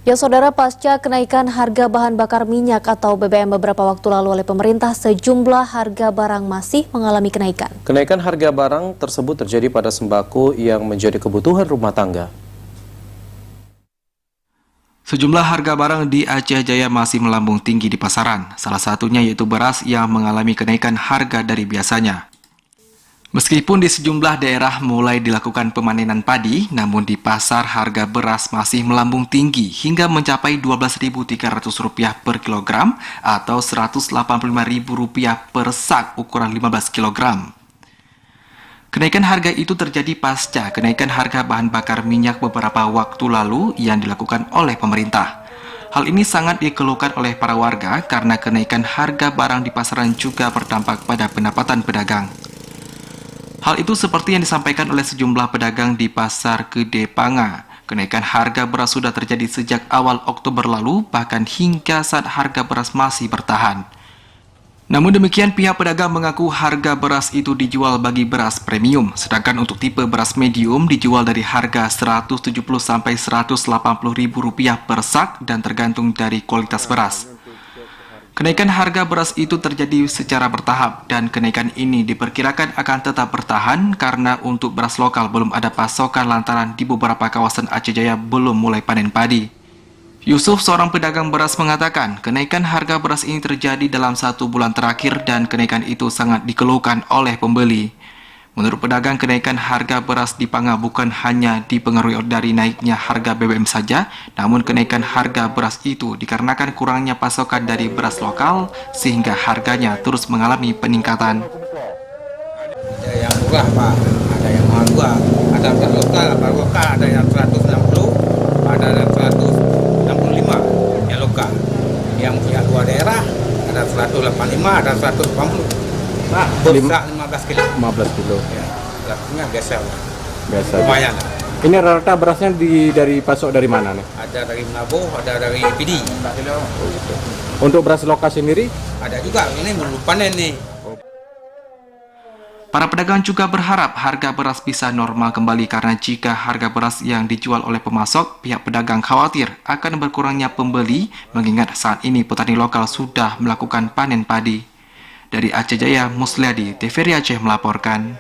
Ya saudara, pasca kenaikan harga bahan bakar minyak atau BBM beberapa waktu lalu oleh pemerintah, sejumlah harga barang masih mengalami kenaikan. Kenaikan harga barang tersebut terjadi pada sembako yang menjadi kebutuhan rumah tangga. Sejumlah harga barang di Aceh Jaya masih melambung tinggi di pasaran. Salah satunya yaitu beras yang mengalami kenaikan harga dari biasanya. Meskipun di sejumlah daerah mulai dilakukan pemanenan padi, namun di pasar harga beras masih melambung tinggi hingga mencapai Rp12.300 per kilogram atau Rp185.000 per sak ukuran 15 kilogram. Kenaikan harga itu terjadi pasca kenaikan harga bahan bakar minyak beberapa waktu lalu yang dilakukan oleh pemerintah. Hal ini sangat dikeluhkan oleh para warga karena kenaikan harga barang di pasaran juga berdampak pada pendapatan pedagang. Hal itu seperti yang disampaikan oleh sejumlah pedagang di Pasar Gede Panga. Kenaikan harga beras sudah terjadi sejak awal Oktober lalu, bahkan hingga saat harga beras masih bertahan. Namun demikian, pihak pedagang mengaku harga beras itu dijual bagi beras premium, sedangkan untuk tipe beras medium dijual dari harga Rp170 sampai Rp180.000 per sak dan tergantung dari kualitas beras. Kenaikan harga beras itu terjadi secara bertahap dan kenaikan ini diperkirakan akan tetap bertahan karena untuk beras lokal belum ada pasokan lantaran di beberapa kawasan Aceh Jaya belum mulai panen padi. Yusuf, seorang pedagang beras, mengatakan kenaikan harga beras ini terjadi dalam 1 bulan terakhir dan kenaikan itu sangat dikeluhkan oleh pembeli. Menurut pedagang, kenaikan harga beras di Panga bukan hanya dipengaruhi dari naiknya harga BBM saja, namun kenaikan harga beras itu dikarenakan kurangnya pasokan dari beras lokal sehingga harganya terus mengalami peningkatan. Ada yang murah, Pak, ada yang mahal juga. Ada beras lokal, ada yang 160, ada yang 165 yang lokal. Yang punya luar daerah ada 185, ada 180. Pak, beras 15 kilo. 15 kilo. Ya, berasnya biasa. Biasa. Lumayan. Ini rata-rata berasnya dari pasok dari mana nih? Ada dari Menabo, ada dari PD. Untuk beras lokal sendiri? Ada juga, ini belum panen nih. Para pedagang juga berharap harga beras bisa normal kembali karena jika harga beras yang dijual oleh pemasok, pihak pedagang khawatir akan berkurangnya pembeli mengingat saat ini petani lokal sudah melakukan panen padi. Dari Aceh Jaya, Musliadi, TVRI Aceh melaporkan.